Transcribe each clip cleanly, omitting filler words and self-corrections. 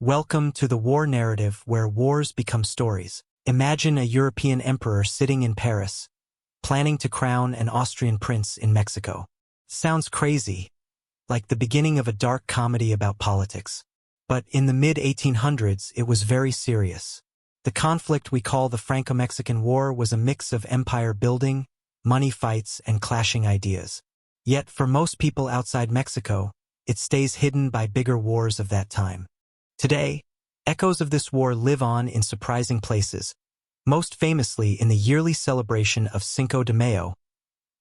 Welcome to the war narrative where wars become stories. Imagine a European emperor sitting in Paris, planning to crown an Austrian prince in Mexico. Sounds crazy, like the beginning of a dark comedy about politics. But in the mid-1800s, it was very serious. The conflict we call the Franco Mexican War was a mix of empire building, money fights, and clashing ideas. Yet for most people outside Mexico, it stays hidden by bigger wars of that time. Today, echoes of this war live on in surprising places, most famously in the yearly celebration of Cinco de Mayo,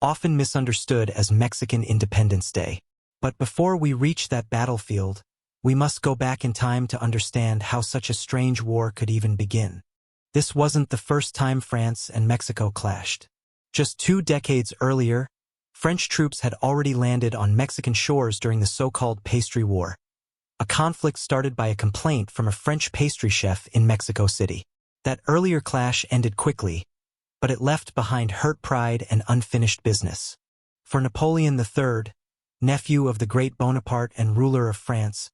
often misunderstood as Mexican Independence Day. But before we reach that battlefield, we must go back in time to understand how such a strange war could even begin. This wasn't the first time France and Mexico clashed. Just 2 decades earlier, French troops had already landed on Mexican shores during the so-called Pastry War, a conflict started by a complaint from a French pastry chef in Mexico City. That earlier clash ended quickly, but it left behind hurt pride and unfinished business. For Napoleon III, nephew of the great Bonaparte and ruler of France,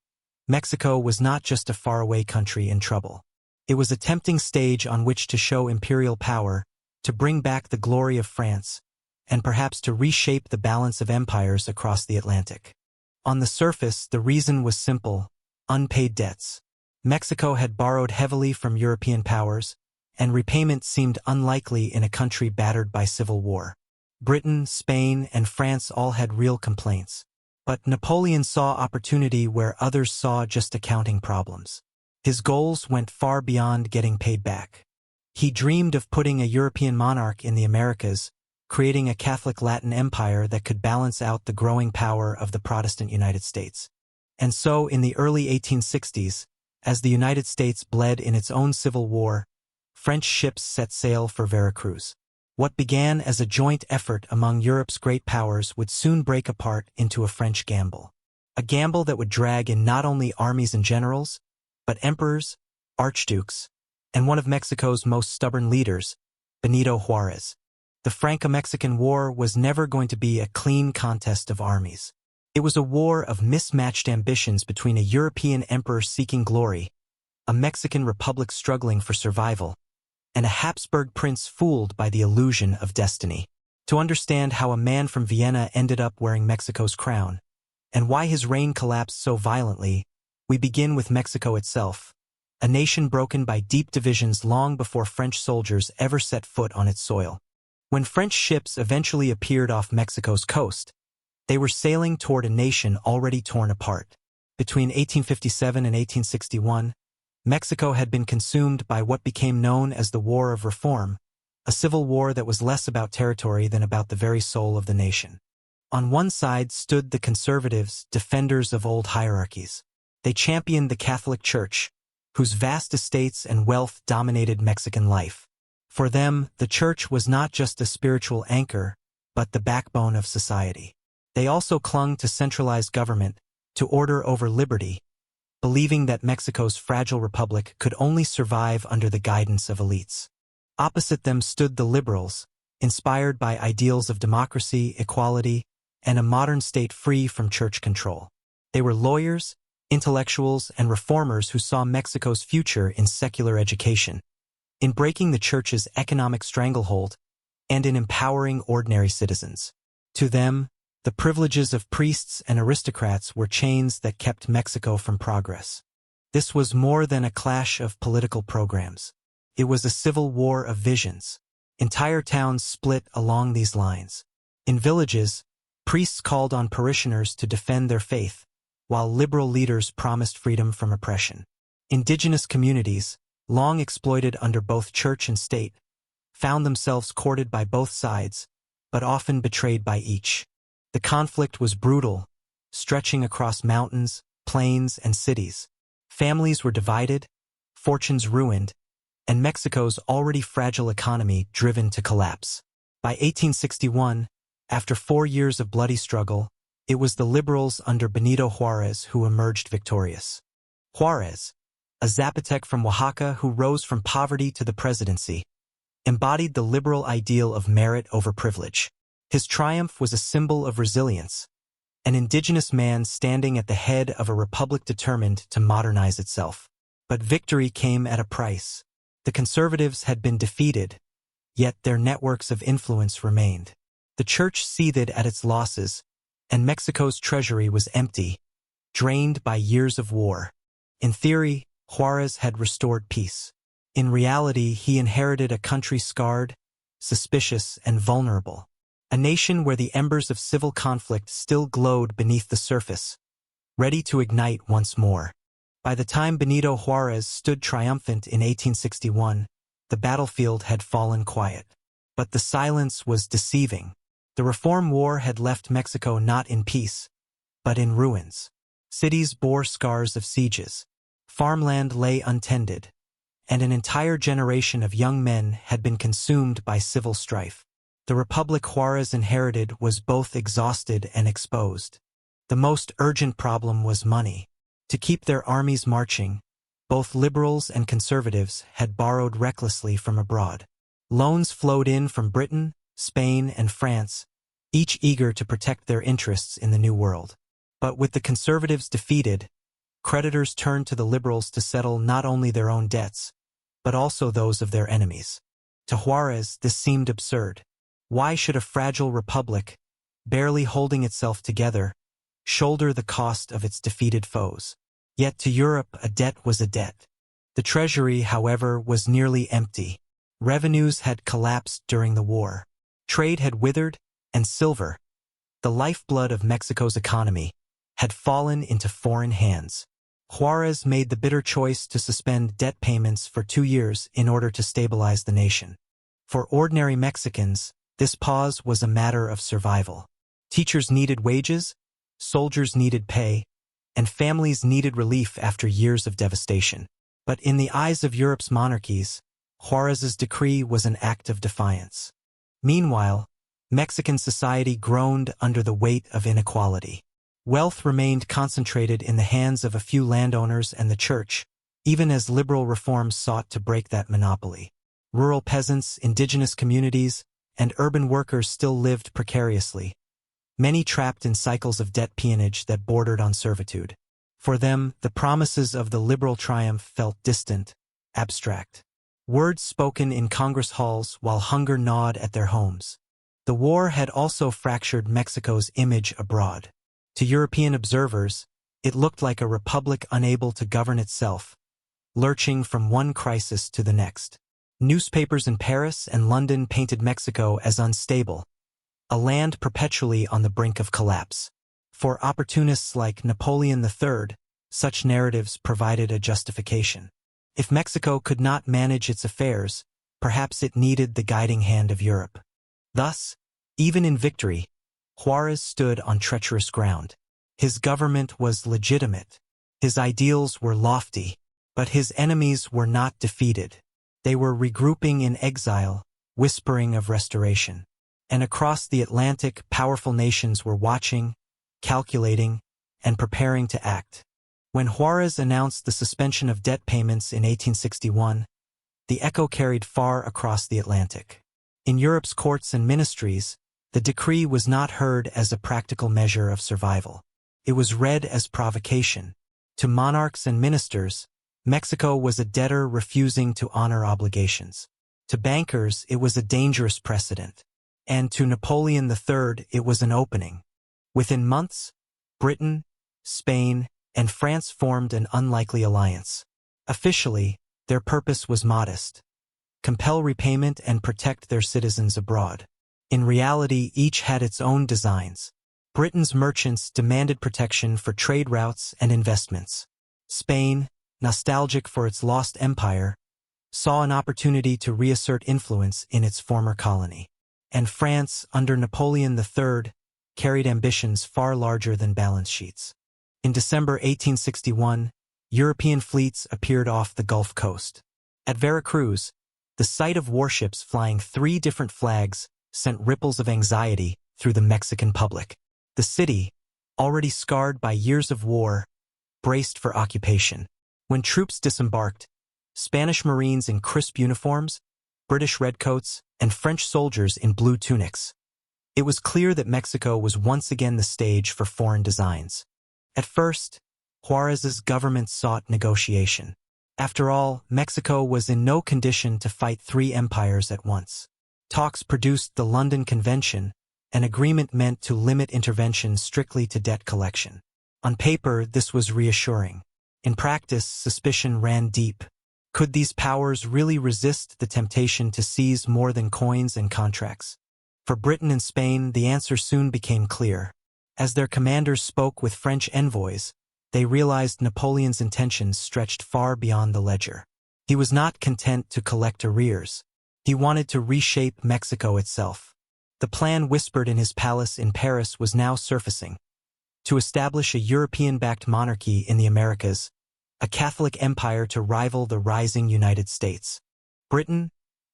Mexico was not just a faraway country in trouble. It was a tempting stage on which to show imperial power, to bring back the glory of France, and perhaps to reshape the balance of empires across the Atlantic. On the surface, the reason was simple: unpaid debts. Mexico had borrowed heavily from European powers, and repayment seemed unlikely in a country battered by civil war. Britain, Spain, and France all had real complaints. But Napoleon saw opportunity where others saw just accounting problems. His goals went far beyond getting paid back. He dreamed of putting a European monarch in the Americas, creating a Catholic Latin empire that could balance out the growing power of the Protestant United States. And so, in the early 1860s, as the United States bled in its own civil war, French ships set sail for Veracruz. What began as a joint effort among Europe's great powers would soon break apart into a French gamble. A gamble that would drag in not only armies and generals, but emperors, archdukes, and one of Mexico's most stubborn leaders, Benito Juárez. The Franco Mexican War was never going to be a clean contest of armies. It was a war of mismatched ambitions between a European emperor seeking glory, a Mexican republic struggling for survival, and a Habsburg prince fooled by the illusion of destiny. To understand how a man from Vienna ended up wearing Mexico's crown, and why his reign collapsed so violently, we begin with Mexico itself, a nation broken by deep divisions long before French soldiers ever set foot on its soil. When French ships eventually appeared off Mexico's coast, they were sailing toward a nation already torn apart. Between 1857 and 1861, Mexico had been consumed by what became known as the War of Reform, a civil war that was less about territory than about the very soul of the nation. On one side stood the conservatives, defenders of old hierarchies. They championed the Catholic Church, whose vast estates and wealth dominated Mexican life. For them, the church was not just a spiritual anchor, but the backbone of society. They also clung to centralized government, to order over liberty, believing that Mexico's fragile republic could only survive under the guidance of elites. Opposite them stood the liberals, inspired by ideals of democracy, equality, and a modern state free from church control. They were lawyers, intellectuals, and reformers who saw Mexico's future in secular education, in breaking the church's economic stranglehold, and in empowering ordinary citizens. To them, the privileges of priests and aristocrats were chains that kept Mexico from progress. This was more than a clash of political programs. It was a civil war of visions. Entire towns split along these lines. In villages, priests called on parishioners to defend their faith, while liberal leaders promised freedom from oppression. Indigenous communities, long exploited under both church and state, found themselves courted by both sides, but often betrayed by each. The conflict was brutal, stretching across mountains, plains, and cities. Families were divided, fortunes ruined, and Mexico's already fragile economy driven to collapse. By 1861, after 4 years of bloody struggle, it was the liberals under Benito Juárez who emerged victorious. Juárez, a Zapotec from Oaxaca who rose from poverty to the presidency, embodied the liberal ideal of merit over privilege. His triumph was a symbol of resilience, an indigenous man standing at the head of a republic determined to modernize itself. But victory came at a price. The conservatives had been defeated, yet their networks of influence remained. The church seethed at its losses, and Mexico's treasury was empty, drained by years of war. In theory, Juárez had restored peace. In reality, he inherited a country scarred, suspicious, and vulnerable. A nation where the embers of civil conflict still glowed beneath the surface, ready to ignite once more. By the time Benito Juárez stood triumphant in 1861, the battlefield had fallen quiet. But the silence was deceiving. The Reform War had left Mexico not in peace, but in ruins. Cities bore scars of sieges. Farmland lay untended, and an entire generation of young men had been consumed by civil strife. The republic Juárez inherited was both exhausted and exposed. The most urgent problem was money. To keep their armies marching, both liberals and conservatives had borrowed recklessly from abroad. Loans flowed in from Britain, Spain, and France, each eager to protect their interests in the New World. But with the conservatives defeated, creditors turned to the liberals to settle not only their own debts, but also those of their enemies. To Juárez, this seemed absurd. Why should a fragile republic, barely holding itself together, shoulder the cost of its defeated foes? Yet to Europe, a debt was a debt. The treasury, however, was nearly empty. Revenues had collapsed during the war. Trade had withered, and silver, the lifeblood of Mexico's economy, had fallen into foreign hands. Juárez made the bitter choice to suspend debt payments for 2 years in order to stabilize the nation. For ordinary Mexicans, this pause was a matter of survival. Teachers needed wages, soldiers needed pay, and families needed relief after years of devastation. But in the eyes of Europe's monarchies, Juárez's decree was an act of defiance. Meanwhile, Mexican society groaned under the weight of inequality. Wealth remained concentrated in the hands of a few landowners and the church, even as liberal reforms sought to break that monopoly. Rural peasants, indigenous communities, and urban workers still lived precariously, many trapped in cycles of debt peonage that bordered on servitude. For them, the promises of the liberal triumph felt distant, abstract. Words spoken in Congress halls while hunger gnawed at their homes. The war had also fractured Mexico's image abroad. To European observers, it looked like a republic unable to govern itself, lurching from one crisis to the next. Newspapers in Paris and London painted Mexico as unstable, a land perpetually on the brink of collapse. For opportunists like Napoleon III, such narratives provided a justification. If Mexico could not manage its affairs, perhaps it needed the guiding hand of Europe. Thus, even in victory, Juárez stood on treacherous ground. His government was legitimate. His ideals were lofty, but his enemies were not defeated. They were regrouping in exile, whispering of restoration. And across the Atlantic, powerful nations were watching, calculating, and preparing to act. When Juárez announced the suspension of debt payments in 1861, the echo carried far across the Atlantic. In Europe's courts and ministries, the decree was not heard as a practical measure of survival. It was read as provocation. To monarchs and ministers, Mexico was a debtor refusing to honor obligations. To bankers, it was a dangerous precedent. And to Napoleon III, it was an opening. Within months, Britain, Spain, and France formed an unlikely alliance. Officially, their purpose was modest: compel repayment and protect their citizens abroad. In reality, each had its own designs. Britain's merchants demanded protection for trade routes and investments. Spain, nostalgic for its lost empire, saw an opportunity to reassert influence in its former colony. And France, under Napoleon III, carried ambitions far larger than balance sheets. In December 1861, European fleets appeared off the Gulf Coast. At Veracruz, the sight of warships flying 3 different flags sent ripples of anxiety through the Mexican public. The city, already scarred by years of war, braced for occupation. When troops disembarked, Spanish Marines in crisp uniforms, British redcoats, and French soldiers in blue tunics, it was clear that Mexico was once again the stage for foreign designs. At first, Juárez's government sought negotiation. After all, Mexico was in no condition to fight three empires at once. Talks produced the London Convention, an agreement meant to limit intervention strictly to debt collection. On paper, this was reassuring. In practice, suspicion ran deep. Could these powers really resist the temptation to seize more than coins and contracts? For Britain and Spain, the answer soon became clear. As their commanders spoke with French envoys, they realized Napoleon's intentions stretched far beyond the ledger. He was not content to collect arrears. He wanted to reshape Mexico itself. The plan whispered in his palace in Paris was now surfacing. To establish a European-backed monarchy in the Americas, a Catholic empire to rival the rising United States. Britain,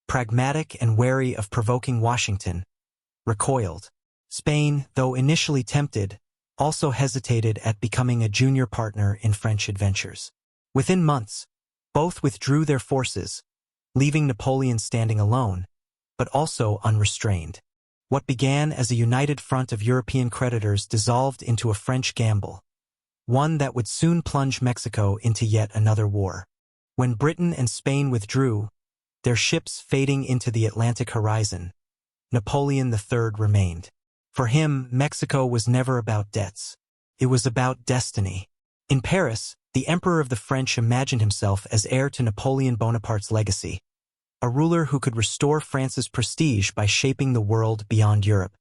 pragmatic and wary of provoking Washington, recoiled. Spain, though initially tempted, also hesitated at becoming a junior partner in French adventures. Within months, both withdrew their forces, leaving Napoleon standing alone, but also unrestrained. What began as a united front of European creditors dissolved into a French gamble, one that would soon plunge Mexico into yet another war. When Britain and Spain withdrew, their ships fading into the Atlantic horizon, Napoleon III remained. For him, Mexico was never about debts. It was about destiny. In Paris, the Emperor of the French imagined himself as heir to Napoleon Bonaparte's legacy, a ruler who could restore France's prestige by shaping the world beyond Europe.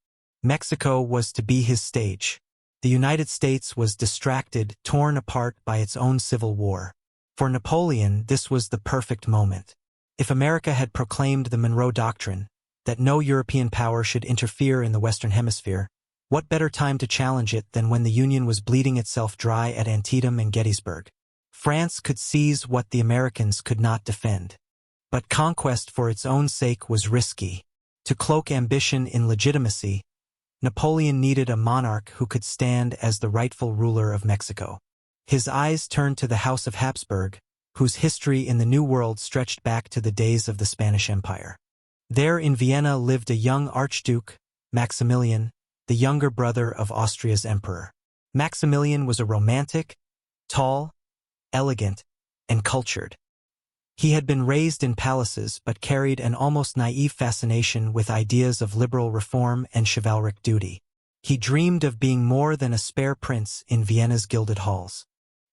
Mexico was to be his stage. The United States was distracted, torn apart by its own civil war. For Napoleon, this was the perfect moment. If America had proclaimed the Monroe Doctrine, that no European power should interfere in the Western Hemisphere, what better time to challenge it than when the Union was bleeding itself dry at Antietam and Gettysburg? France could seize what the Americans could not defend. But conquest for its own sake was risky. To cloak ambition in legitimacy, Napoleon needed a monarch who could stand as the rightful ruler of Mexico. His eyes turned to the House of Habsburg, whose history in the New World stretched back to the days of the Spanish Empire. There in Vienna lived a young Archduke, Maximilian, the younger brother of Austria's emperor. Maximilian was a romantic, tall, elegant, and cultured. He had been raised in palaces but carried an almost naive fascination with ideas of liberal reform and chivalric duty. He dreamed of being more than a spare prince in Vienna's gilded halls.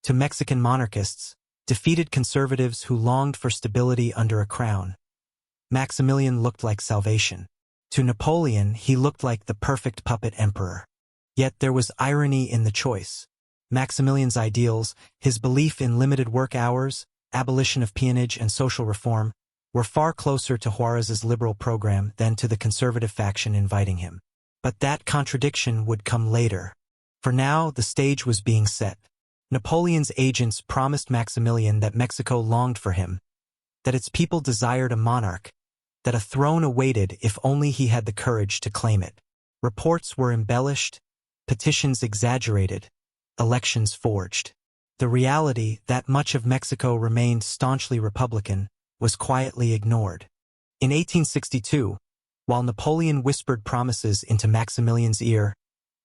To Mexican monarchists, defeated conservatives who longed for stability under a crown, Maximilian looked like salvation. To Napoleon, he looked like the perfect puppet emperor. Yet there was irony in the choice. Maximilian's ideals, his belief in limited work hours, abolition of peonage and social reform, were far closer to Juárez's liberal program than to the conservative faction inviting him. But that contradiction would come later. For now, the stage was being set. Napoleon's agents promised Maximilian that Mexico longed for him, that its people desired a monarch, that a throne awaited if only he had the courage to claim it. Reports were embellished, petitions exaggerated, elections forged. The reality that much of Mexico remained staunchly Republican was quietly ignored. In 1862, while Napoleon whispered promises into Maximilian's ear,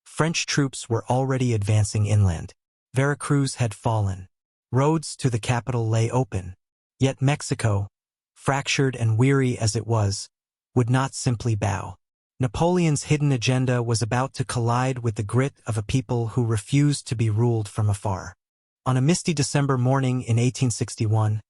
French troops were already advancing inland. Veracruz had fallen. Roads to the capital lay open. Yet Mexico, fractured and weary as it was, would not simply bow. Napoleon's hidden agenda was about to collide with the grit of a people who refused to be ruled from afar. On a misty December morning in 1861,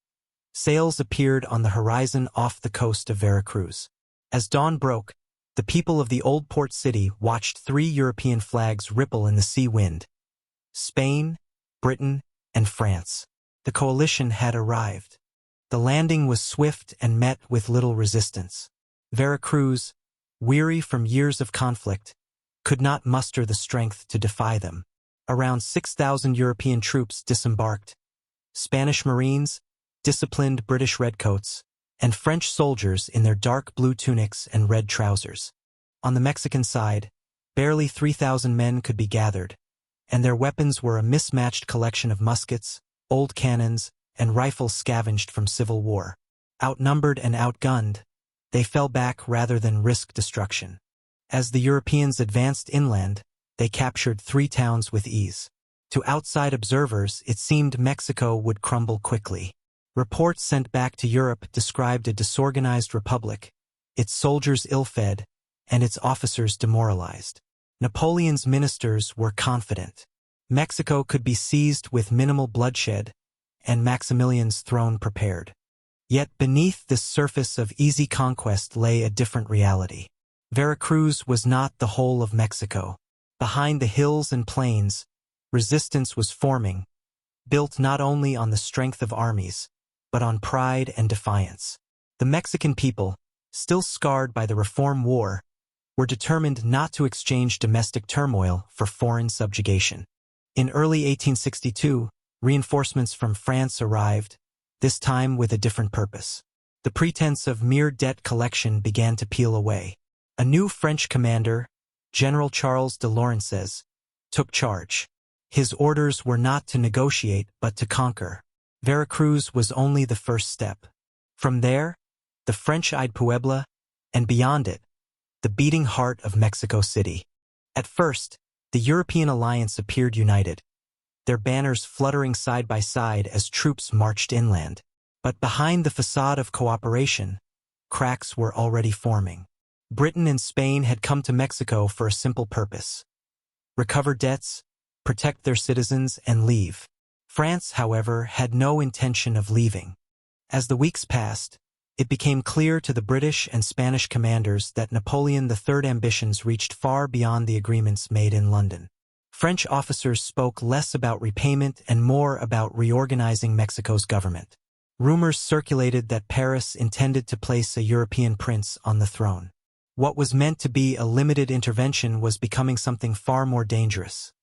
sails appeared on the horizon off the coast of Veracruz. As dawn broke, the people of the old port city watched three European flags ripple in the sea wind: Spain, Britain, and France. The coalition had arrived. The landing was swift and met with little resistance. Veracruz, weary from years of conflict, could not muster the strength to defy them. Around 6,000 European troops disembarked: Spanish Marines, disciplined British redcoats, and French soldiers in their dark blue tunics and red trousers. On the Mexican side, barely 3,000 men could be gathered, and their weapons were a mismatched collection of muskets, old cannons, and rifles scavenged from civil war. Outnumbered and outgunned, they fell back rather than risk destruction. As the Europeans advanced inland, they captured 3 towns with ease. To outside observers, it seemed Mexico would crumble quickly. Reports sent back to Europe described a disorganized republic, its soldiers ill-fed, and its officers demoralized. Napoleon's ministers were confident. Mexico could be seized with minimal bloodshed, and Maximilian's throne prepared. Yet beneath this surface of easy conquest lay a different reality. Veracruz was not the whole of Mexico. Behind the hills and plains, resistance was forming, built not only on the strength of armies, but on pride and defiance. The Mexican people, still scarred by the Reform War, were determined not to exchange domestic turmoil for foreign subjugation. In early 1862, reinforcements from France arrived, this time with a different purpose. The pretense of mere debt collection began to peel away. A new French commander, General Charles de Lorenzes, took charge. His orders were not to negotiate but to conquer. Veracruz was only the first step. From there, the French eyed Puebla, and beyond it, the beating heart of Mexico City. At first, the European alliance appeared united, their banners fluttering side by side as troops marched inland. But behind the facade of cooperation, cracks were already forming. Britain and Spain had come to Mexico for a simple purpose: recover debts, protect their citizens, and leave. France, however, had no intention of leaving. As the weeks passed, it became clear to the British and Spanish commanders that Napoleon III's ambitions reached far beyond the agreements made in London. French officers spoke less about repayment and more about reorganizing Mexico's government. Rumors circulated that Paris intended to place a European prince on the throne. What was meant to be a limited intervention was becoming something far more dangerous: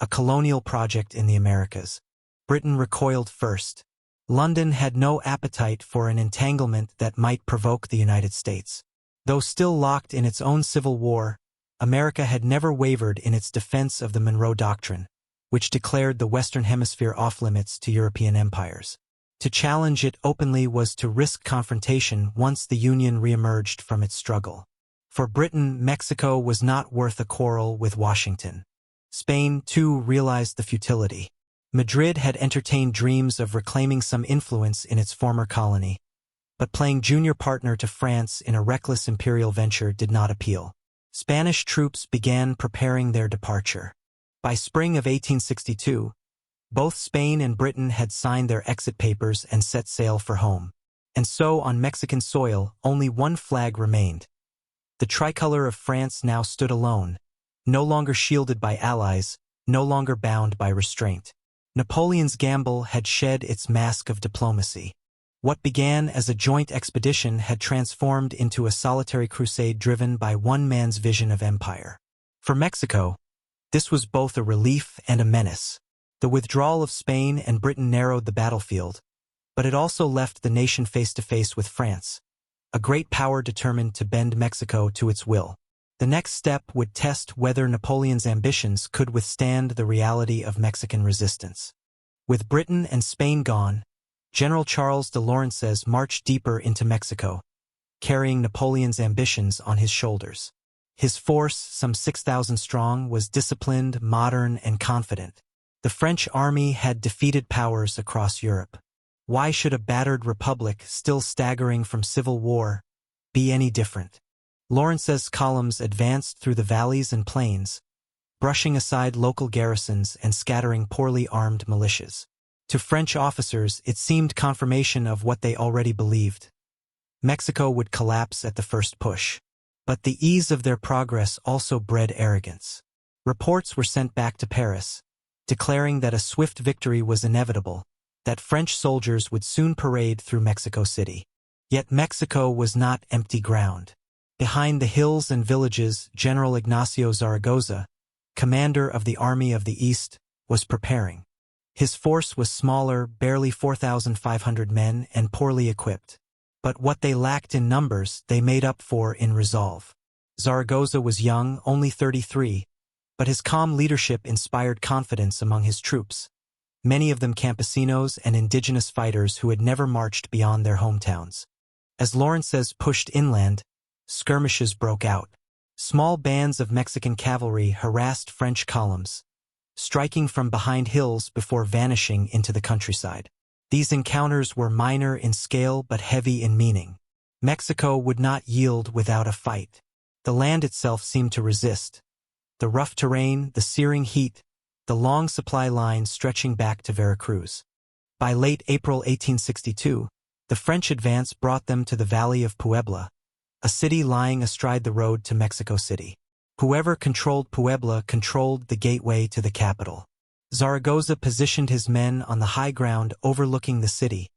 a colonial project in the Americas. Britain recoiled first. London had no appetite for an entanglement that might provoke the United States. Though still locked in its own civil war, America had never wavered in its defense of the Monroe Doctrine, which declared the Western Hemisphere off-limits to European empires. To challenge it openly was to risk confrontation once the Union reemerged from its struggle. For Britain, Mexico was not worth a quarrel with Washington. Spain, too, realized the futility. Madrid had entertained dreams of reclaiming some influence in its former colony, but playing junior partner to France in a reckless imperial venture did not appeal. Spanish troops began preparing their departure. By spring of 1862, both Spain and Britain had signed their exit papers and set sail for home. And so, on Mexican soil, only one flag remained. The tricolor of France now stood alone, no longer shielded by allies, no longer bound by restraint. Napoleon's gamble had shed its mask of diplomacy. What began as a joint expedition had transformed into a solitary crusade driven by one man's vision of empire. For Mexico, this was both a relief and a menace. The withdrawal of Spain and Britain narrowed the battlefield, but it also left the nation face to face with France, a great power determined to bend Mexico to its will. The next step would test whether Napoleon's ambitions could withstand the reality of Mexican resistance. With Britain and Spain gone, General Charles de Lorenzes marched deeper into Mexico, carrying Napoleon's ambitions on his shoulders. His force, some 6,000 strong, was disciplined, modern, and confident. The French army had defeated powers across Europe. Why should a battered republic, still staggering from civil war, be any different? Lorenzes' columns advanced through the valleys and plains, brushing aside local garrisons and scattering poorly armed militias. To French officers, it seemed confirmation of what they already believed. Mexico would collapse at the first push. But the ease of their progress also bred arrogance. Reports were sent back to Paris, declaring that a swift victory was inevitable, that French soldiers would soon parade through Mexico City. Yet Mexico was not empty ground. Behind the hills and villages, General Ignacio Zaragoza, commander of the Army of the East, was preparing. His force was smaller, barely 4,500 men, and poorly equipped. But what they lacked in numbers, they made up for in resolve. Zaragoza was young, only 33, but his calm leadership inspired confidence among his troops, many of them campesinos and indigenous fighters who had never marched beyond their hometowns. As Lorenzes pushed inland, skirmishes broke out. Small bands of Mexican cavalry harassed French columns, striking from behind hills before vanishing into the countryside. These encounters were minor in scale but heavy in meaning. Mexico would not yield without a fight. The land itself seemed to resist. The rough terrain, the searing heat, the long supply lines stretching back to Veracruz. By late April 1862, the French advance brought them to the Valley of Puebla, a city lying astride the road to Mexico City. Whoever controlled Puebla controlled the gateway to the capital. Zaragoza positioned his men on the high ground overlooking the city,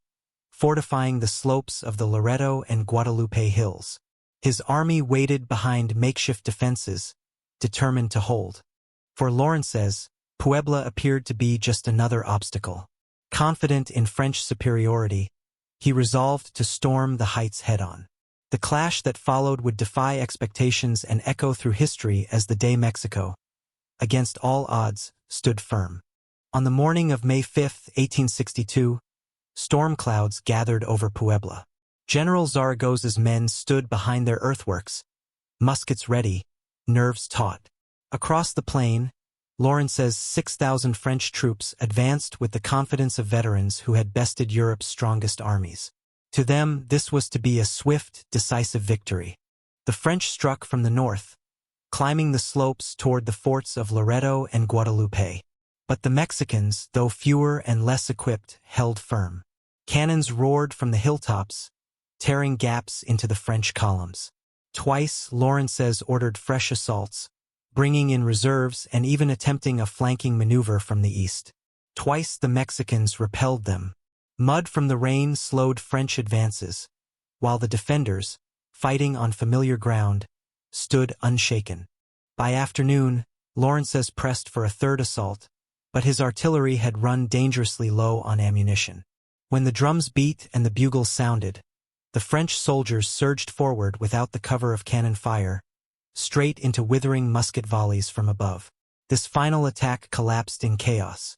fortifying the slopes of the Loreto and Guadalupe hills. His army waited behind makeshift defenses, determined to hold. For Lawrences, Puebla appeared to be just another obstacle. Confident in French superiority, he resolved to storm the heights head-on. The clash that followed would defy expectations and echo through history as the day Mexico, against all odds, stood firm. On the morning of May 5, 1862, storm clouds gathered over Puebla. General Zaragoza's men stood behind their earthworks, muskets ready, nerves taut. Across the plain, Lawrence's 6,000 French troops advanced with the confidence of veterans who had bested Europe's strongest armies. To them, this was to be a swift, decisive victory. The French struck from the north, climbing the slopes toward the forts of Loreto and Guadalupe. But the Mexicans, though fewer and less equipped, held firm. Cannons roared from the hilltops, tearing gaps into the French columns. Twice, Lawrences ordered fresh assaults, bringing in reserves and even attempting a flanking maneuver from the east. Twice the Mexicans repelled them. Mud from the rain slowed French advances, while the defenders, fighting on familiar ground, stood unshaken. By afternoon, Lawrences pressed for a third assault, but his artillery had run dangerously low on ammunition. When the drums beat and the bugles sounded, the French soldiers surged forward without the cover of cannon fire, straight into withering musket volleys from above. This final attack collapsed in chaos.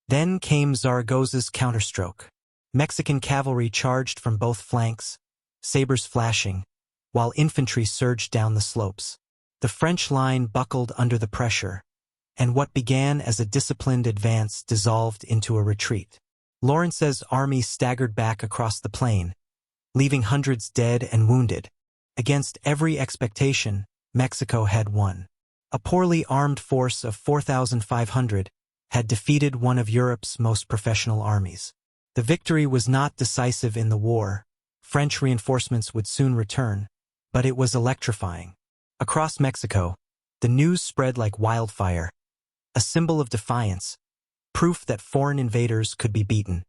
Then came Zaragoza's counterstroke. Mexican cavalry charged from both flanks, sabers flashing, while infantry surged down the slopes. The French line buckled under the pressure, and what began as a disciplined advance dissolved into a retreat. Lawrence's army staggered back across the plain, leaving hundreds dead and wounded. Against every expectation, Mexico had won. A poorly armed force of 4,500 had defeated one of Europe's most professional armies. The victory was not decisive in the war. French reinforcements would soon return, but it was electrifying. Across Mexico, the news spread like wildfire, a symbol of defiance, proof that foreign invaders could be beaten.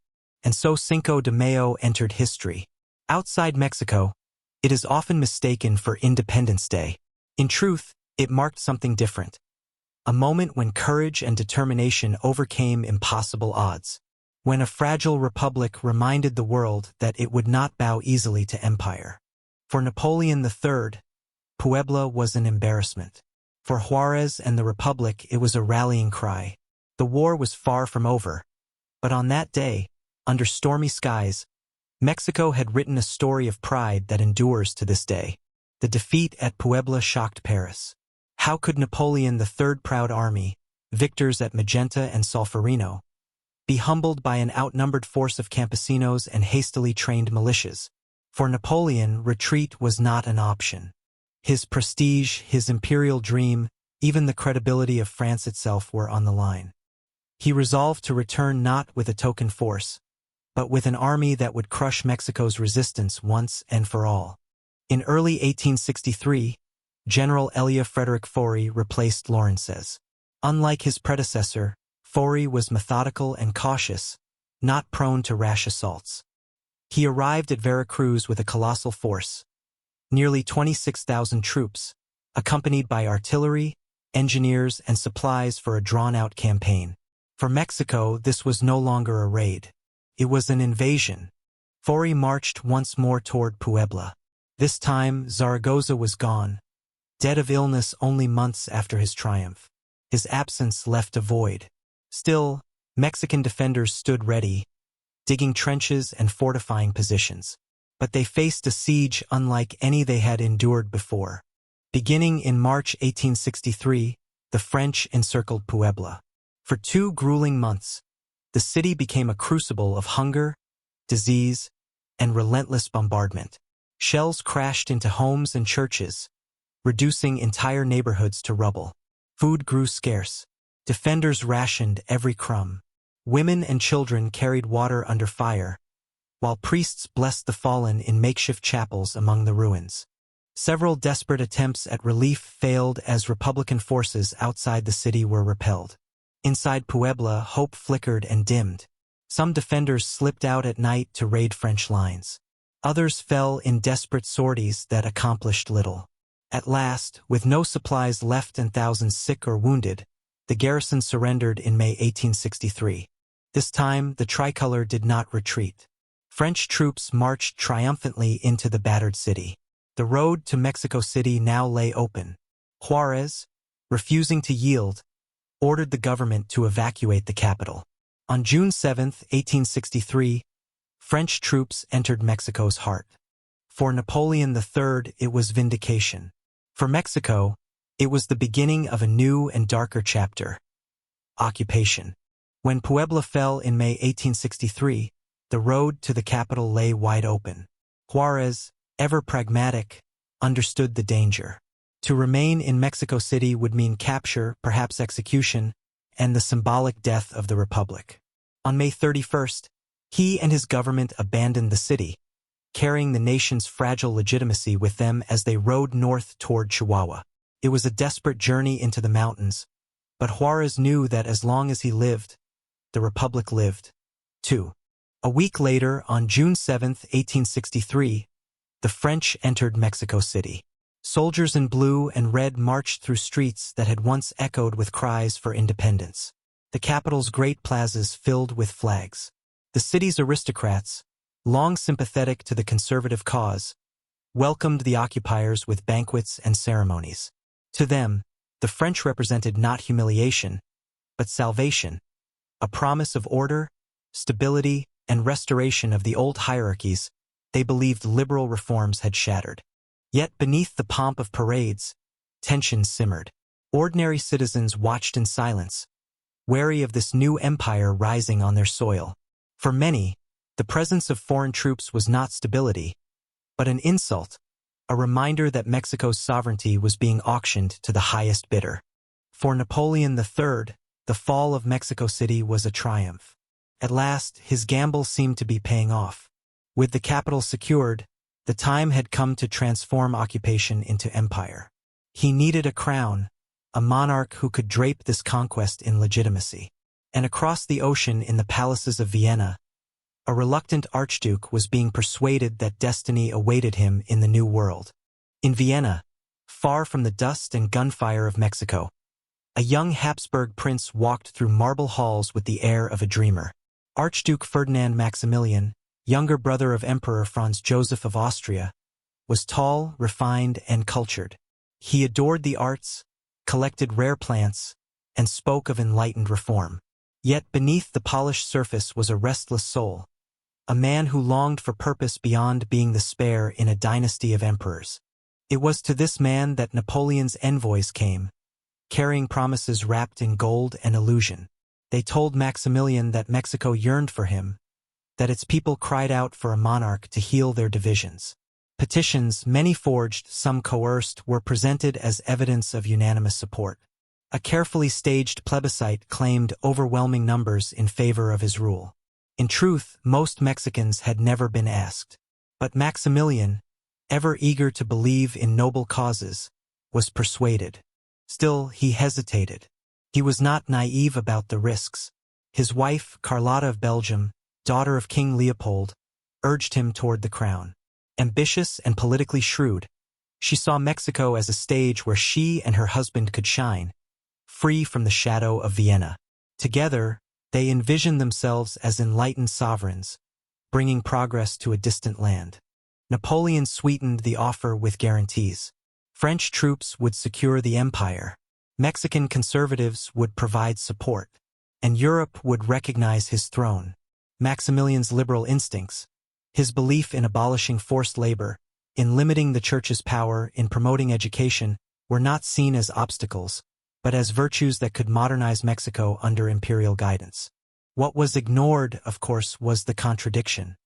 And so Cinco de Mayo entered history. Outside Mexico, it is often mistaken for Independence Day. In truth, it marked something different. A moment when courage and determination overcame impossible odds. When a fragile republic reminded the world that it would not bow easily to empire. For Napoleon III, Puebla was an embarrassment. For Juárez and the Republic, it was a rallying cry. The war was far from over. But on that day, under stormy skies, Mexico had written a story of pride that endures to this day. The defeat at Puebla shocked Paris. How could Napoleon III's proud army, victors at Magenta and Solferino, be humbled by an outnumbered force of campesinos and hastily trained militias? For Napoleon, retreat was not an option. His prestige, his imperial dream, even the credibility of France itself were on the line. He resolved to return not with a token force, but with an army that would crush Mexico's resistance once and for all. In early 1863, General Elia Frederick Faury replaced Lawrences. Unlike his predecessor, Faury was methodical and cautious, not prone to rash assaults. He arrived at Veracruz with a colossal force, nearly 26,000 troops, accompanied by artillery, engineers, and supplies for a drawn-out campaign. For Mexico, this was no longer a raid. It was an invasion. Faury marched once more toward Puebla. This time, Zaragoza was gone, dead of illness only months after his triumph. His absence left a void. Still, Mexican defenders stood ready, digging trenches and fortifying positions. But they faced a siege unlike any they had endured before. Beginning in March 1863, the French encircled Puebla. For 2 grueling months, the city became a crucible of hunger, disease, and relentless bombardment. Shells crashed into homes and churches, reducing entire neighborhoods to rubble. Food grew scarce. Defenders rationed every crumb. Women and children carried water under fire, while priests blessed the fallen in makeshift chapels among the ruins. Several desperate attempts at relief failed as Republican forces outside the city were repelled. Inside Puebla, hope flickered and dimmed. Some defenders slipped out at night to raid French lines. Others fell in desperate sorties that accomplished little. At last, with no supplies left and thousands sick or wounded, the garrison surrendered in May 1863. This time, the tricolor did not retreat. French troops marched triumphantly into the battered city. The road to Mexico City now lay open. Juárez, refusing to yield, ordered the government to evacuate the capital. On June 7, 1863, French troops entered Mexico's heart. For Napoleon III, it was vindication. For Mexico, it was the beginning of a new and darker chapter. Occupation. When Puebla fell in May 1863, the road to the capital lay wide open. Juárez, ever pragmatic, understood the danger. To remain in Mexico City would mean capture, perhaps execution, and the symbolic death of the Republic. On May 31st, he and his government abandoned the city, carrying the nation's fragile legitimacy with them as they rode north toward Chihuahua. It was a desperate journey into the mountains, but Juárez knew that as long as he lived, the Republic lived, too. A week later, on June 7, 1863, the French entered Mexico City. Soldiers in blue and red marched through streets that had once echoed with cries for independence. The capital's great plazas filled with flags. The city's aristocrats, long sympathetic to the conservative cause, welcomed the occupiers with banquets and ceremonies. To them, the French represented not humiliation, but salvation, a promise of order, stability, and restoration of the old hierarchies they believed liberal reforms had shattered. Yet beneath the pomp of parades, tension simmered. Ordinary citizens watched in silence, wary of this new empire rising on their soil. For many, the presence of foreign troops was not stability, but an insult, a reminder that Mexico's sovereignty was being auctioned to the highest bidder. For Napoleon III, the fall of Mexico City was a triumph. At last, his gamble seemed to be paying off. With the capital secured, the time had come to transform occupation into empire. He needed a crown, a monarch who could drape this conquest in legitimacy. And across the ocean in the palaces of Vienna, a reluctant archduke was being persuaded that destiny awaited him in the New World. In Vienna, far from the dust and gunfire of Mexico, a young Habsburg prince walked through marble halls with the air of a dreamer. Archduke Ferdinand Maximilian, younger brother of Emperor Franz Joseph of Austria, was tall, refined, and cultured. He adored the arts, collected rare plants, and spoke of enlightened reform. Yet beneath the polished surface was a restless soul, a man who longed for purpose beyond being the spare in a dynasty of emperors. It was to this man that Napoleon's envoys came, carrying promises wrapped in gold and illusion. They told Maximilian that Mexico yearned for him, that its people cried out for a monarch to heal their divisions. Petitions, many forged, some coerced, were presented as evidence of unanimous support. A carefully staged plebiscite claimed overwhelming numbers in favor of his rule. In truth, most Mexicans had never been asked. But Maximilian, ever eager to believe in noble causes, was persuaded. Still, he hesitated. He was not naive about the risks. His wife, Carlotta of Belgium, daughter of King Leopold, urged him toward the crown. Ambitious and politically shrewd, she saw Mexico as a stage where she and her husband could shine, free from the shadow of Vienna. Together, they envisioned themselves as enlightened sovereigns, bringing progress to a distant land. Napoleon sweetened the offer with guarantees. French troops would secure the empire, Mexican conservatives would provide support, and Europe would recognize his throne. Maximilian's liberal instincts, his belief in abolishing forced labor, in limiting the church's power, in promoting education, were not seen as obstacles, but as virtues that could modernize Mexico under imperial guidance. What was ignored, of course, was the contradiction.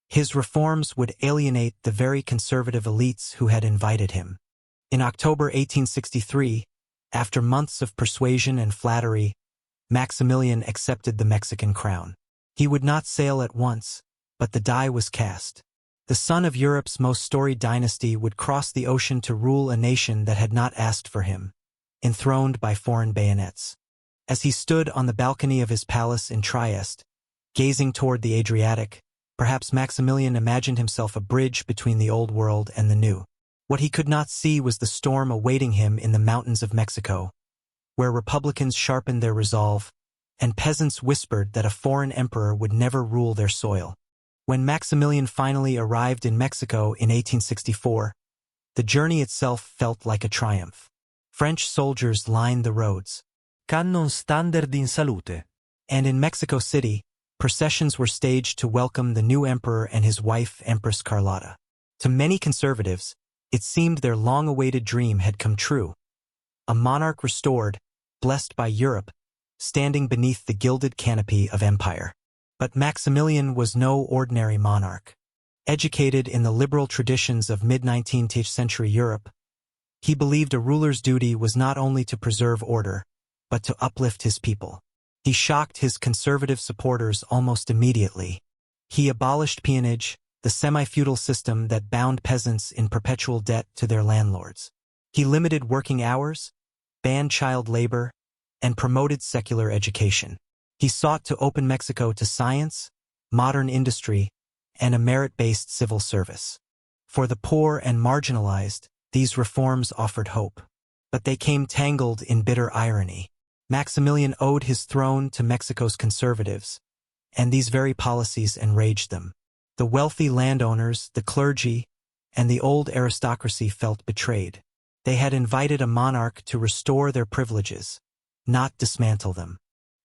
His reforms would alienate the very conservative elites who had invited him. In October 1863, after months of persuasion and flattery, Maximilian accepted the Mexican crown. He would not sail at once, but the die was cast. The son of Europe's most storied dynasty would cross the ocean to rule a nation that had not asked for him, enthroned by foreign bayonets. As he stood on the balcony of his palace in Trieste, gazing toward the Adriatic, perhaps Maximilian imagined himself a bridge between the old world and the new. What he could not see was the storm awaiting him in the mountains of Mexico, where republicans sharpened their resolve, and peasants whispered that a foreign emperor would never rule their soil. When Maximilian finally arrived in Mexico in 1864, the journey itself felt like a triumph. French soldiers lined the roads. Cannon standard in salute. And in Mexico City, processions were staged to welcome the new emperor and his wife, Empress Carlotta. To many conservatives, it seemed their long-awaited dream had come true. A monarch restored, blessed by Europe, standing beneath the gilded canopy of empire. But Maximilian was no ordinary monarch. Educated in the liberal traditions of mid-19th century Europe, he believed a ruler's duty was not only to preserve order, but to uplift his people. He shocked his conservative supporters almost immediately. He abolished peonage, the semi-feudal system that bound peasants in perpetual debt to their landlords. He limited working hours, banned child labor, and promoted secular education. He sought to open Mexico to science, modern industry, and a merit-based civil service. For the poor and marginalized, these reforms offered hope. But they came tangled in bitter irony. Maximilian owed his throne to Mexico's conservatives, and these very policies enraged them. The wealthy landowners, the clergy, and the old aristocracy felt betrayed. They had invited a monarch to restore their privileges, not dismantle them.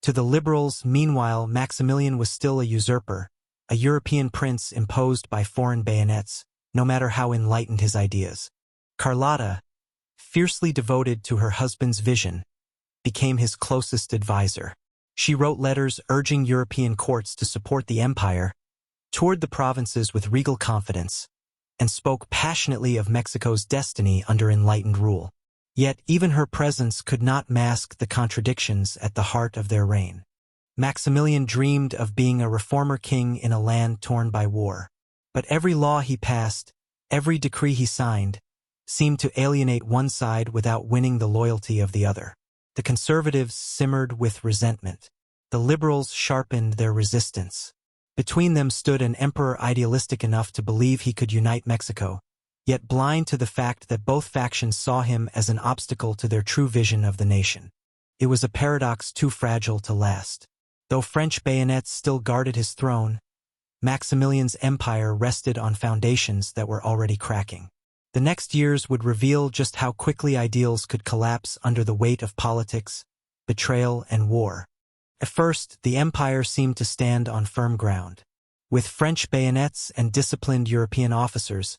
To the liberals, meanwhile, Maximilian was still a usurper, a European prince imposed by foreign bayonets, no matter how enlightened his ideas. Carlotta, fiercely devoted to her husband's vision, became his closest advisor. She wrote letters urging European courts to support the empire, toured the provinces with regal confidence, and spoke passionately of Mexico's destiny under enlightened rule. Yet even her presence could not mask the contradictions at the heart of their reign. Maximilian dreamed of being a reformer king in a land torn by war. But every law he passed, every decree he signed, seemed to alienate one side without winning the loyalty of the other. The conservatives simmered with resentment. The liberals sharpened their resistance. Between them stood an emperor idealistic enough to believe he could unite Mexico, yet blind to the fact that both factions saw him as an obstacle to their true vision of the nation. It was a paradox too fragile to last. Though French bayonets still guarded his throne, Maximilian's empire rested on foundations that were already cracking. The next years would reveal just how quickly ideals could collapse under the weight of politics, betrayal, and war. At first, the empire seemed to stand on firm ground. With French bayonets and disciplined European officers,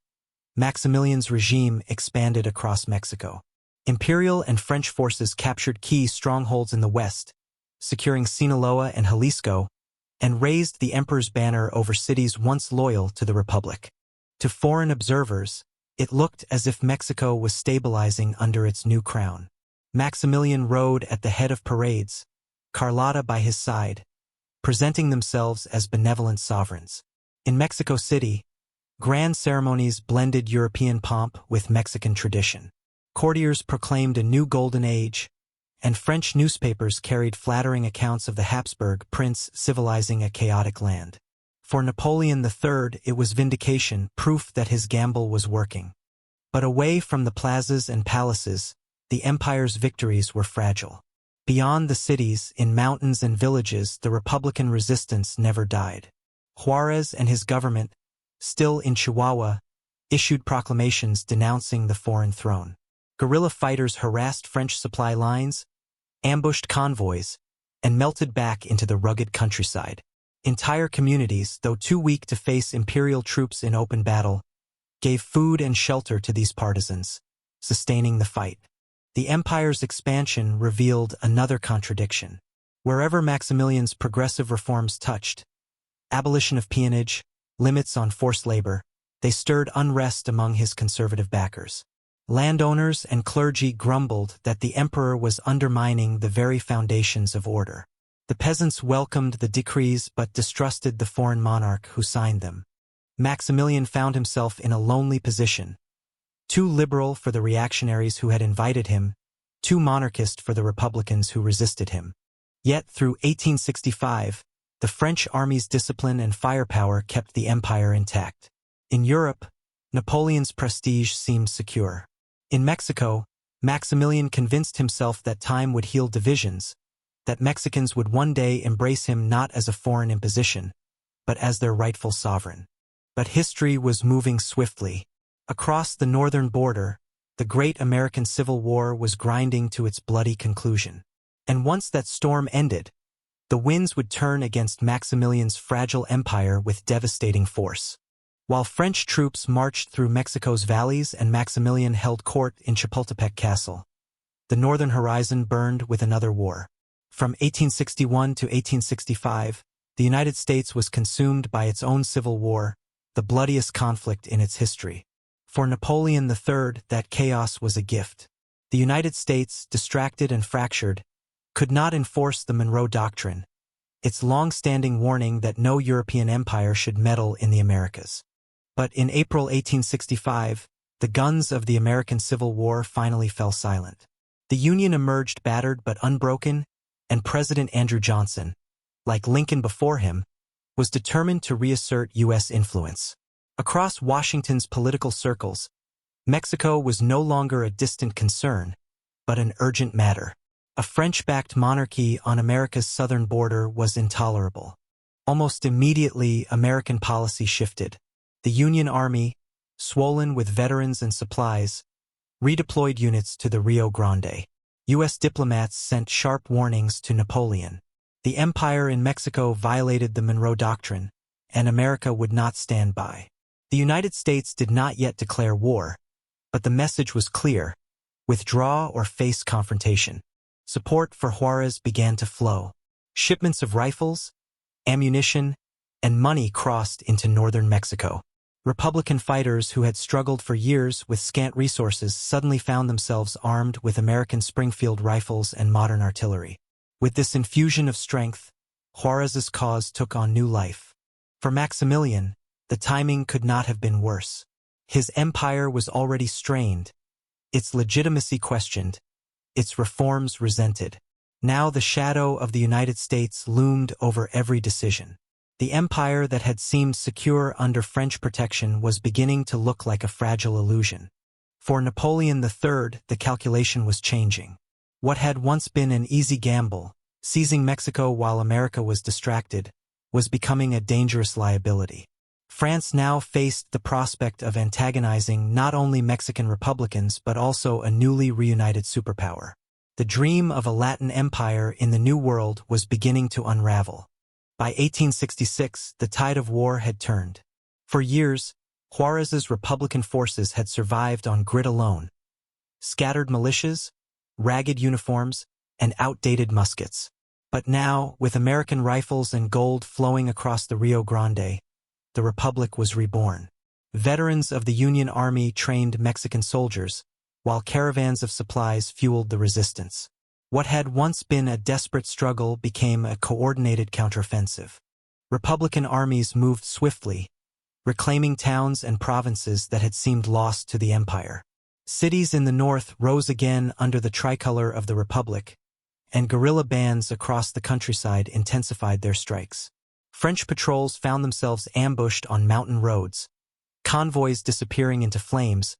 Maximilian's regime expanded across Mexico. Imperial and French forces captured key strongholds in the west, securing Sinaloa and Jalisco, and raised the emperor's banner over cities once loyal to the Republic. To foreign observers, it looked as if Mexico was stabilizing under its new crown. Maximilian rode at the head of parades, Carlotta by his side, presenting themselves as benevolent sovereigns. In Mexico City, grand ceremonies blended European pomp with Mexican tradition. Courtiers proclaimed a new golden age, and French newspapers carried flattering accounts of the Habsburg prince civilizing a chaotic land. For Napoleon III, it was vindication, proof that his gamble was working. But away from the plazas and palaces, the empire's victories were fragile. Beyond the cities, in mountains and villages, the Republican resistance never died. Juárez and his government, still in Chihuahua, issued proclamations denouncing the foreign throne. Guerrilla fighters harassed French supply lines, ambushed convoys, and melted back into the rugged countryside. Entire communities, though too weak to face imperial troops in open battle, gave food and shelter to these partisans, sustaining the fight. The empire's expansion revealed another contradiction. Wherever Maximilian's progressive reforms touched, abolition of peonage, limits on forced labor, they stirred unrest among his conservative backers. Landowners and clergy grumbled that the emperor was undermining the very foundations of order. The peasants welcomed the decrees but distrusted the foreign monarch who signed them. Maximilian found himself in a lonely position, too liberal for the reactionaries who had invited him, too monarchist for the republicans who resisted him. Yet through 1865, the French army's discipline and firepower kept the empire intact. In Europe, Napoleon's prestige seemed secure. In Mexico, Maximilian convinced himself that time would heal divisions, that Mexicans would one day embrace him not as a foreign imposition, but as their rightful sovereign. But history was moving swiftly. Across the northern border, the great American Civil War was grinding to its bloody conclusion. And once that storm ended, the winds would turn against Maximilian's fragile empire with devastating force. While French troops marched through Mexico's valleys and Maximilian held court in Chapultepec Castle, the northern horizon burned with another war. From 1861 to 1865, the United States was consumed by its own civil war, the bloodiest conflict in its history. For Napoleon III, that chaos was a gift. The United States, distracted and fractured, could not enforce the Monroe Doctrine, its long-standing warning that no European empire should meddle in the Americas. But in April 1865, the guns of the American Civil War finally fell silent. The Union emerged battered but unbroken, and President Andrew Johnson, like Lincoln before him, was determined to reassert U.S. influence. Across Washington's political circles, Mexico was no longer a distant concern, but an urgent matter. A French-backed monarchy on America's southern border was intolerable. Almost immediately, American policy shifted. The Union Army, swollen with veterans and supplies, redeployed units to the Rio Grande. U.S. diplomats sent sharp warnings to Napoleon. The empire in Mexico violated the Monroe Doctrine, and America would not stand by. The United States did not yet declare war, but the message was clear: withdraw or face confrontation. Support for Juárez began to flow. Shipments of rifles, ammunition, and money crossed into northern Mexico. Republican fighters who had struggled for years with scant resources suddenly found themselves armed with American Springfield rifles and modern artillery. With this infusion of strength, Juárez's cause took on new life. For Maximilian, the timing could not have been worse. His empire was already strained, its legitimacy questioned, its reforms resented. Now the shadow of the United States loomed over every decision. The empire that had seemed secure under French protection was beginning to look like a fragile illusion. For Napoleon III, the calculation was changing. What had once been an easy gamble, seizing Mexico while America was distracted, was becoming a dangerous liability. France now faced the prospect of antagonizing not only Mexican republicans but also a newly reunited superpower. The dream of a Latin empire in the New World was beginning to unravel. By 1866, the tide of war had turned. For years, Juárez's Republican forces had survived on grit alone. Scattered militias, ragged uniforms, and outdated muskets. But now, with American rifles and gold flowing across the Rio Grande, the Republic was reborn. Veterans of the Union Army trained Mexican soldiers, while caravans of supplies fueled the resistance. What had once been a desperate struggle became a coordinated counteroffensive. Republican armies moved swiftly, reclaiming towns and provinces that had seemed lost to the empire. Cities in the north rose again under the tricolor of the Republic, and guerrilla bands across the countryside intensified their strikes. French patrols found themselves ambushed on mountain roads, convoys disappearing into flames,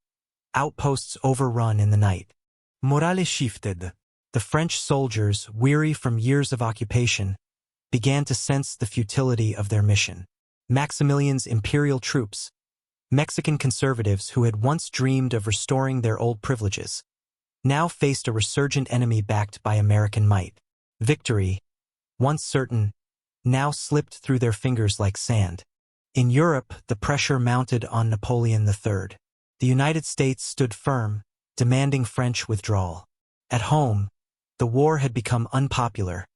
outposts overrun in the night. Morale shifted. The French soldiers, weary from years of occupation, began to sense the futility of their mission. Maximilian's imperial troops, Mexican conservatives who had once dreamed of restoring their old privileges, now faced a resurgent enemy backed by American might. Victory, once certain, now slipped through their fingers like sand. In Europe, the pressure mounted on Napoleon III. The United States stood firm, demanding French withdrawal. At home, the war had become unpopular,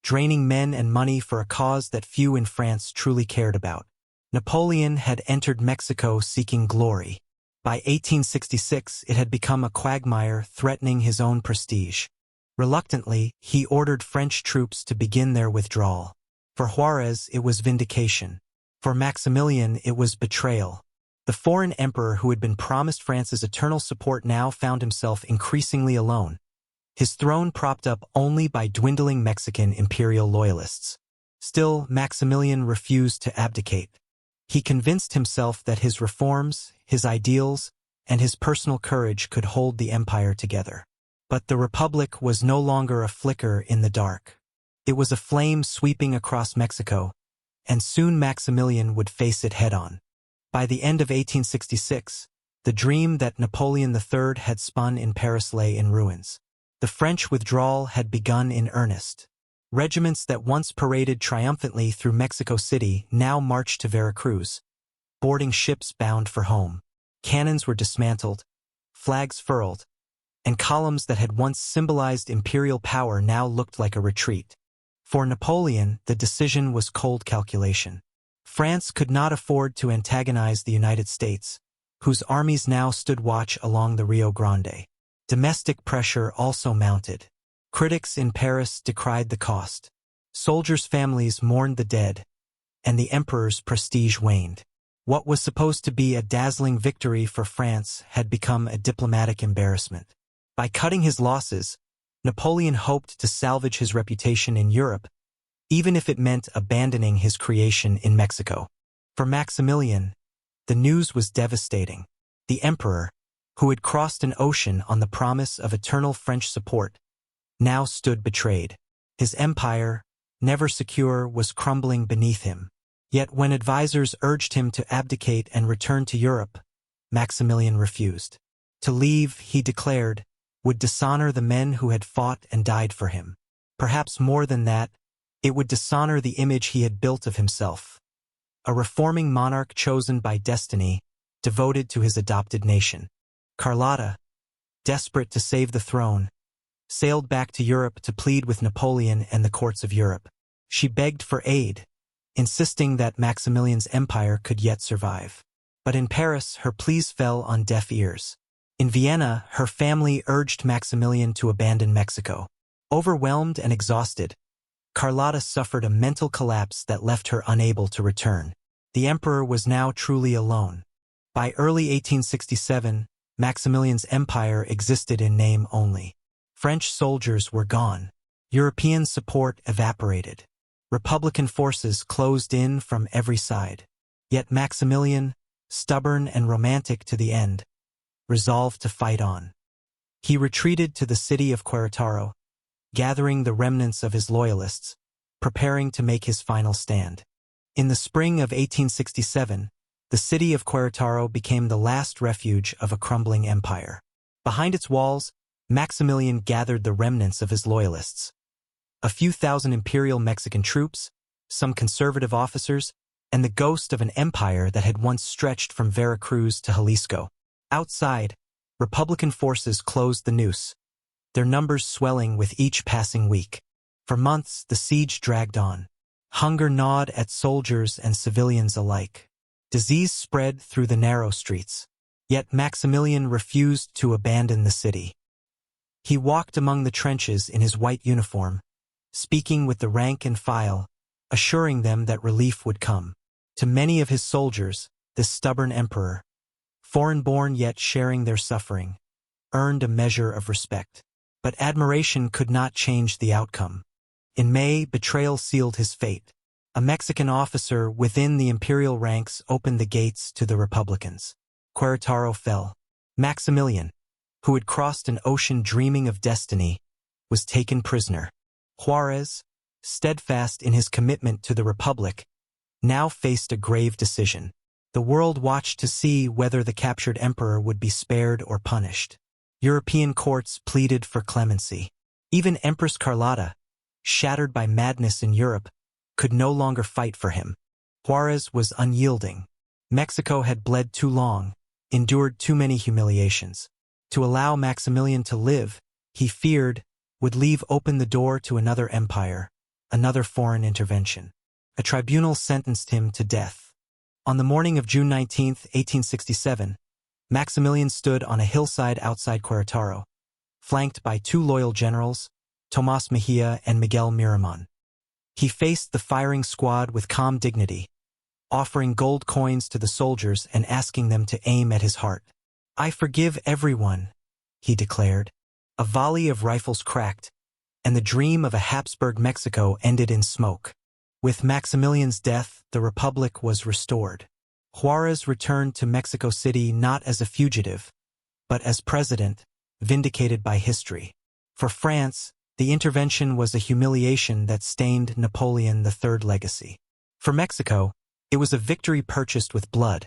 draining men and money for a cause that few in France truly cared about. Napoleon had entered Mexico seeking glory. By 1866, it had become a quagmire threatening his own prestige. Reluctantly, he ordered French troops to begin their withdrawal. For Juárez, it was vindication. For Maximilian, it was betrayal. The foreign emperor who had been promised France's eternal support now found himself increasingly alone, his throne propped up only by dwindling Mexican imperial loyalists. Still, Maximilian refused to abdicate. He convinced himself that his reforms, his ideals, and his personal courage could hold the empire together. But the Republic was no longer a flicker in the dark. It was a flame sweeping across Mexico, and soon Maximilian would face it head-on. By the end of 1866, the dream that Napoleon III had spun in Paris lay in ruins. The French withdrawal had begun in earnest. Regiments that once paraded triumphantly through Mexico City now marched to Veracruz, boarding ships bound for home. Cannons were dismantled, flags furled, and columns that had once symbolized imperial power now looked like a retreat. For Napoleon, the decision was cold calculation. France could not afford to antagonize the United States, whose armies now stood watch along the Rio Grande. Domestic pressure also mounted. Critics in Paris decried the cost. Soldiers' families mourned the dead, and the emperor's prestige waned. What was supposed to be a dazzling victory for France had become a diplomatic embarrassment. By cutting his losses, Napoleon hoped to salvage his reputation in Europe, even if it meant abandoning his creation in Mexico. For Maximilian, the news was devastating. The emperor, who had crossed an ocean on the promise of eternal French support, now stood betrayed. His empire, never secure, was crumbling beneath him. Yet when advisors urged him to abdicate and return to Europe, Maximilian refused. To leave, he declared, would dishonor the men who had fought and died for him. Perhaps more than that, it would dishonor the image he had built of himself. A reforming monarch chosen by destiny, devoted to his adopted nation. Carlotta, desperate to save the throne, sailed back to Europe to plead with Napoleon and the courts of Europe. She begged for aid, insisting that Maximilian's empire could yet survive. But in Paris, her pleas fell on deaf ears. In Vienna, her family urged Maximilian to abandon Mexico. Overwhelmed and exhausted, Carlotta suffered a mental collapse that left her unable to return. The emperor was now truly alone. By early 1867, Maximilian's empire existed in name only. French soldiers were gone. European support evaporated. Republican forces closed in from every side. Yet Maximilian, stubborn and romantic to the end, resolved to fight on. He retreated to the city of Querétaro, gathering the remnants of his loyalists, preparing to make his final stand. In the spring of 1867, the city of Querétaro became the last refuge of a crumbling empire. Behind its walls, Maximilian gathered the remnants of his loyalists. A few thousand imperial Mexican troops, some conservative officers, and the ghost of an empire that had once stretched from Veracruz to Jalisco. Outside, Republican forces closed the noose, their numbers swelling with each passing week. For months, the siege dragged on. Hunger gnawed at soldiers and civilians alike. Disease spread through the narrow streets. Yet Maximilian refused to abandon the city. He walked among the trenches in his white uniform, speaking with the rank and file, assuring them that relief would come. To many of his soldiers, this stubborn emperor, foreign-born yet sharing their suffering, earned a measure of respect. But admiration could not change the outcome. In May, betrayal sealed his fate. A Mexican officer within the imperial ranks opened the gates to the Republicans. Querétaro fell. Maximilian, who had crossed an ocean dreaming of destiny, was taken prisoner. Juárez, steadfast in his commitment to the Republic, now faced a grave decision. The world watched to see whether the captured emperor would be spared or punished. European courts pleaded for clemency. Even Empress Carlotta, shattered by madness in Europe, could no longer fight for him. Juárez was unyielding. Mexico had bled too long, endured too many humiliations. To allow Maximilian to live, he feared, would leave open the door to another empire, another foreign intervention. A tribunal sentenced him to death. On the morning of June 19, 1867, Maximilian stood on a hillside outside Querétaro, flanked by two loyal generals, Tomás Mejía and Miguel Miramón. He faced the firing squad with calm dignity, offering gold coins to the soldiers and asking them to aim at his heart. "I forgive everyone," he declared. A volley of rifles cracked, and the dream of a Habsburg Mexico ended in smoke. With Maximilian's death, the Republic was restored. Juárez returned to Mexico City not as a fugitive, but as president, vindicated by history. For France, the intervention was a humiliation that stained Napoleon III's legacy. For Mexico, it was a victory purchased with blood,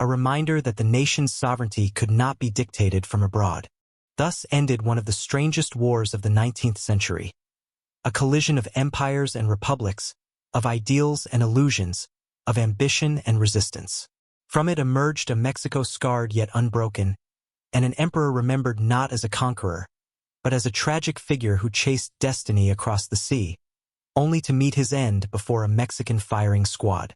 a reminder that the nation's sovereignty could not be dictated from abroad. Thus ended one of the strangest wars of the 19th century, a collision of empires and republics, of ideals and illusions, of ambition and resistance. From it emerged a Mexico scarred yet unbroken, and an emperor remembered not as a conqueror, but as a tragic figure who chased destiny across the sea, only to meet his end before a Mexican firing squad.